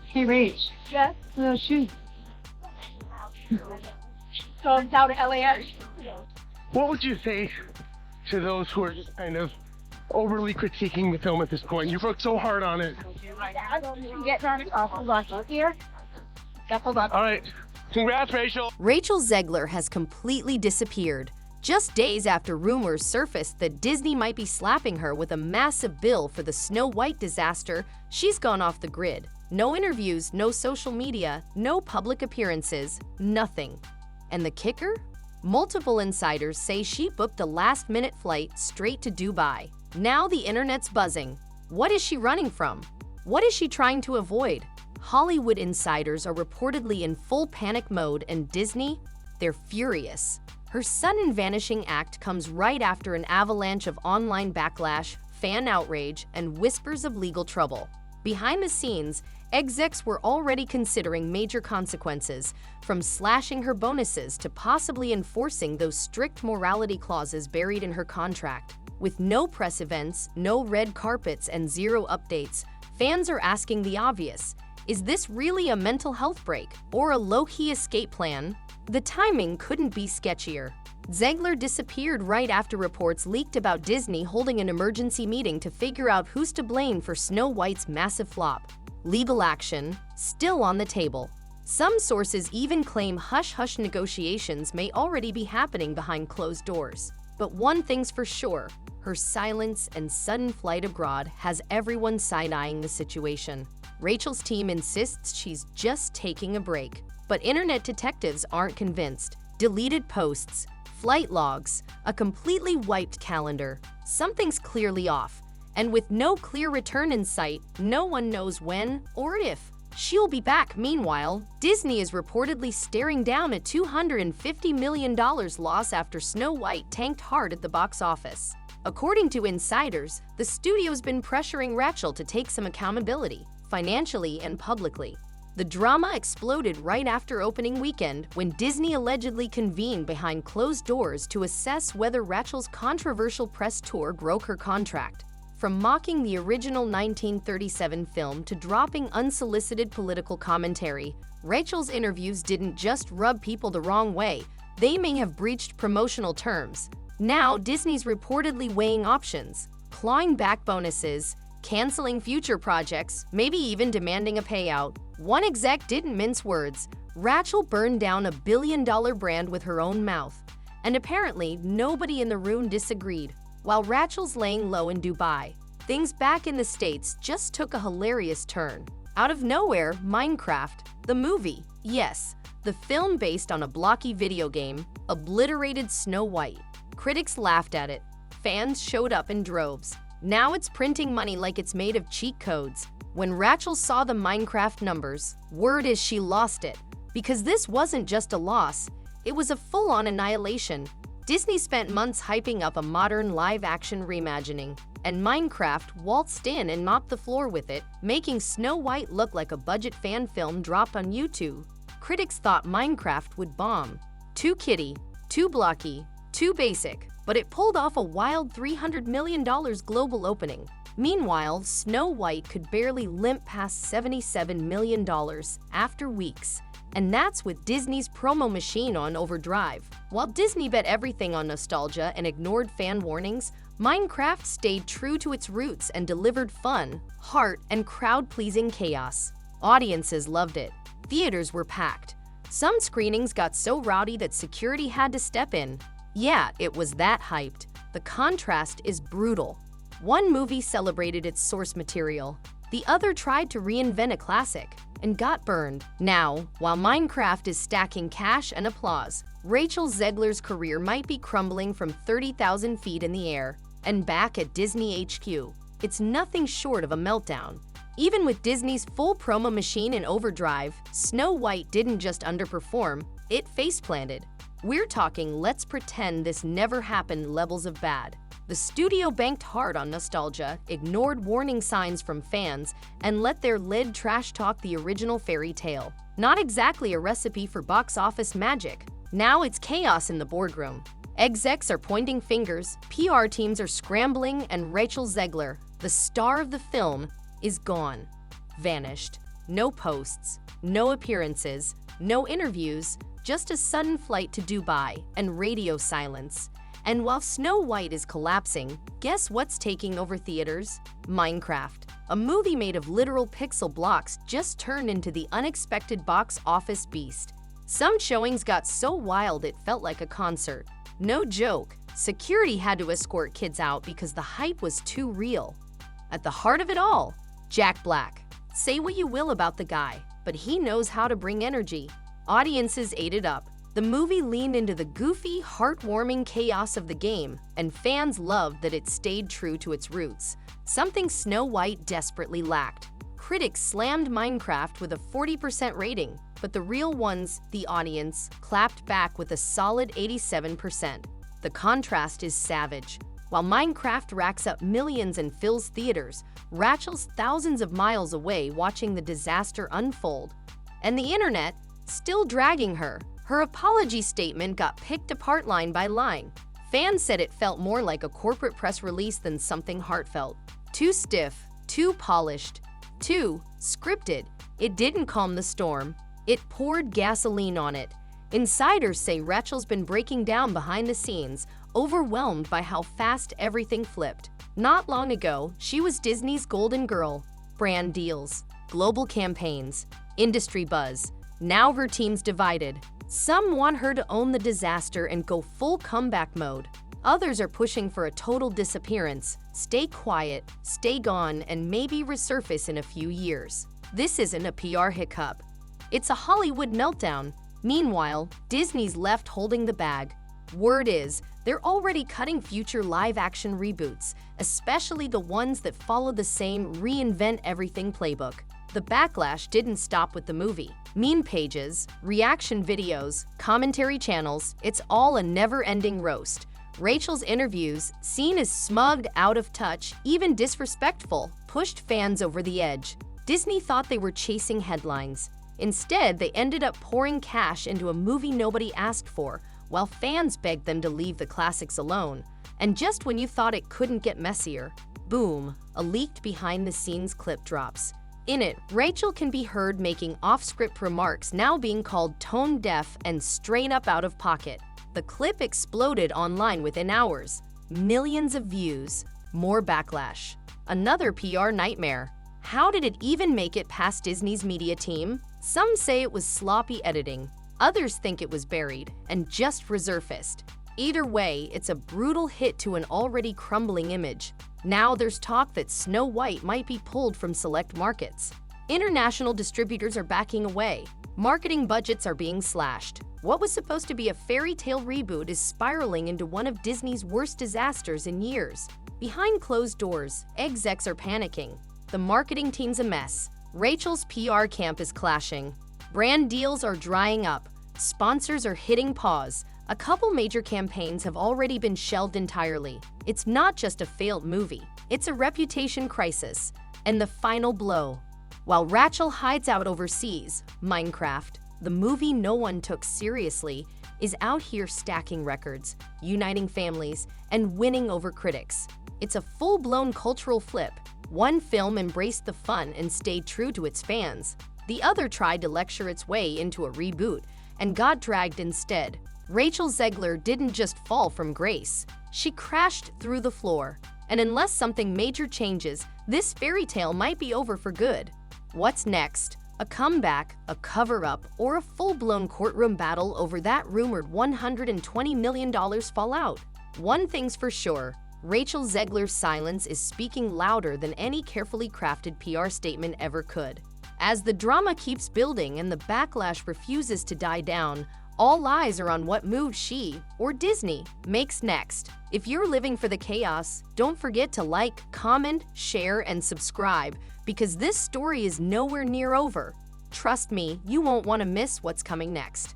Hey, Rach. Yes. Shoot. So I'm down to LAX. What would you say to those who are just kind of overly critiquing the film at this point? You've worked so hard on it. Get on. Hold on. Here. Yeah, hold on. All right. Congrats, Rachel. Rachel Zegler has completely disappeared. Just days after rumors surfaced that Disney might be slapping her with a massive bill for the Snow White disaster, she's gone off the grid. No interviews, no social media, no public appearances, nothing. And the kicker? Multiple insiders say she booked a last-minute flight straight to Dubai. Now the internet's buzzing. What is she running from? What is she trying to avoid? Hollywood insiders are reportedly in full panic mode, and Disney? They're furious. Her sudden vanishing act comes right after an avalanche of online backlash, fan outrage, and whispers of legal trouble. Behind the scenes, execs were already considering major consequences, from slashing her bonuses to possibly enforcing those strict morality clauses buried in her contract. With no press events, no red carpets, and zero updates, fans are asking the obvious. Is this really a mental health break or a low-key escape plan? The timing couldn't be sketchier. Zegler disappeared right after reports leaked about Disney holding an emergency meeting to figure out who's to blame for Snow White's massive flop. Legal action still on the table. Some sources even claim hush-hush negotiations may already be happening behind closed doors. But one thing's for sure, her silence and sudden flight abroad has everyone side-eyeing the situation. Rachel's team insists she's just taking a break, but internet detectives aren't convinced. Deleted posts, flight logs, a completely wiped calendar. Something's clearly off. And with no clear return in sight, no one knows when or if she'll be back. Meanwhile, Disney is reportedly staring down a $250 million loss after Snow White tanked hard at the box office. According to insiders, the studio's been pressuring Rachel to take some accountability, financially and publicly. The drama exploded right after opening weekend when Disney allegedly convened behind closed doors to assess whether Rachel's controversial press tour broke her contract. From mocking the original 1937 film to dropping unsolicited political commentary, Rachel's interviews didn't just rub people the wrong way, they may have breached promotional terms. Now, Disney's reportedly weighing options, clawing back bonuses, canceling future projects, maybe even demanding a payout. One exec didn't mince words. Rachel burned down $1 billion brand with her own mouth. And apparently, nobody in the room disagreed. While Rachel's laying low in Dubai, things back in the States just took a hilarious turn. Out of nowhere, Minecraft, the movie, yes, the film based on a blocky video game, obliterated Snow White. Critics laughed at it. Fans showed up in droves. Now it's printing money like it's made of cheat codes. When Rachel saw the Minecraft numbers, word is she lost it. Because this wasn't just a loss, it was a full-on annihilation. Disney spent months hyping up a modern live-action reimagining, and Minecraft waltzed in and mopped the floor with it, making Snow White look like a budget fan film dropped on YouTube. Critics thought Minecraft would bomb. Too kiddie, too blocky, too basic, but it pulled off a wild $300 million global opening. Meanwhile, Snow White could barely limp past $77 million after weeks. And that's with Disney's promo machine on overdrive. While Disney bet everything on nostalgia and ignored fan warnings, Minecraft stayed true to its roots and delivered fun, heart, and crowd-pleasing chaos. Audiences loved it. Theaters were packed. Some screenings got so rowdy that security had to step in. Yeah, it was that hyped. The contrast is brutal. One movie celebrated its source material. The other tried to reinvent a classic and got burned. Now, while Minecraft is stacking cash and applause, Rachel Zegler's career might be crumbling from 30,000 feet in the air. And back at Disney HQ, it's nothing short of a meltdown. Even with Disney's full promo machine in overdrive, Snow White didn't just underperform, it faceplanted. We're talking let's pretend this never happened levels of bad. The studio banked hard on nostalgia, ignored warning signs from fans, and let their lid trash talk the original fairy tale. Not exactly a recipe for box office magic. Now it's chaos in the boardroom. Execs are pointing fingers, PR teams are scrambling, and Rachel Zegler, the star of the film, is gone. Vanished. No posts, no appearances, no interviews, just a sudden flight to Dubai and radio silence. And while Snow White is collapsing, guess what's taking over theaters? Minecraft. A movie made of literal pixel blocks just turned into the unexpected box office beast. Some showings got so wild it felt like a concert. No joke, security had to escort kids out because the hype was too real. At the heart of it all, Jack Black. Say what you will about the guy, but he knows how to bring energy. Audiences ate it up. The movie leaned into the goofy, heartwarming chaos of the game, and fans loved that it stayed true to its roots, something Snow White desperately lacked. Critics slammed Minecraft with a 40% rating, but the real ones, the audience, clapped back with a solid 87%. The contrast is savage. While Minecraft racks up millions and fills theaters, Rachel's thousands of miles away watching the disaster unfold. And the internet, still dragging her. Her apology statement got picked apart line by line. Fans said it felt more like a corporate press release than something heartfelt. Too stiff, too polished, too scripted. It didn't calm the storm. It poured gasoline on it. Insiders say Rachel's been breaking down behind the scenes, overwhelmed by how fast everything flipped. Not long ago, she was Disney's golden girl. Brand deals, global campaigns, industry buzz. Now her team's divided. Some want her to own the disaster and go full comeback mode. Others are pushing for a total disappearance, stay quiet, stay gone, and maybe resurface in a few years. This isn't a PR hiccup. It's a Hollywood meltdown. Meanwhile, Disney's left holding the bag. Word is, they're already cutting future live-action reboots, especially the ones that follow the same reinvent everything playbook. The backlash didn't stop with the movie. Meme pages, reaction videos, commentary channels, it's all a never-ending roast. Rachel's interviews, seen as smug, out of touch, even disrespectful, pushed fans over the edge. Disney thought they were chasing headlines. Instead, they ended up pouring cash into a movie nobody asked for, while fans begged them to leave the classics alone. And just when you thought it couldn't get messier, boom, a leaked behind-the-scenes clip drops. In it, Rachel can be heard making off-script remarks now being called tone-deaf and straight-up out of pocket. The clip exploded online within hours. Millions of views. More backlash. Another PR nightmare. How did it even make it past Disney's media team? Some say it was sloppy editing. Others think it was buried and just resurfaced. Either way, it's a brutal hit to an already crumbling image. Now there's talk that Snow White might be pulled from select markets. International distributors are backing away. Marketing budgets are being slashed. What was supposed to be a fairy tale reboot is spiraling into one of Disney's worst disasters in years. Behind closed doors, execs are panicking. The marketing team's a mess. Rachel's PR camp is clashing. Brand deals are drying up. Sponsors are hitting pause. A couple major campaigns have already been shelved entirely. It's not just a failed movie, it's a reputation crisis. And the final blow. While Rachel hides out overseas, Minecraft, the movie no one took seriously, is out here stacking records, uniting families, and winning over critics. It's a full-blown cultural flip. One film embraced the fun and stayed true to its fans. The other tried to lecture its way into a reboot and got dragged instead. Rachel Zegler didn't just fall from grace, she crashed through the floor. And unless something major changes, this fairy tale might be over for good. What's next? A comeback, a cover-up, or a full-blown courtroom battle over that rumored $120 million fallout? One thing's for sure, Rachel Zegler's silence is speaking louder than any carefully crafted PR statement ever could. As the drama keeps building and the backlash refuses to die down, all eyes are on what move she, or Disney, makes next. If you're living for the chaos, don't forget to like, comment, share, and subscribe, because this story is nowhere near over. Trust me, you won't want to miss what's coming next.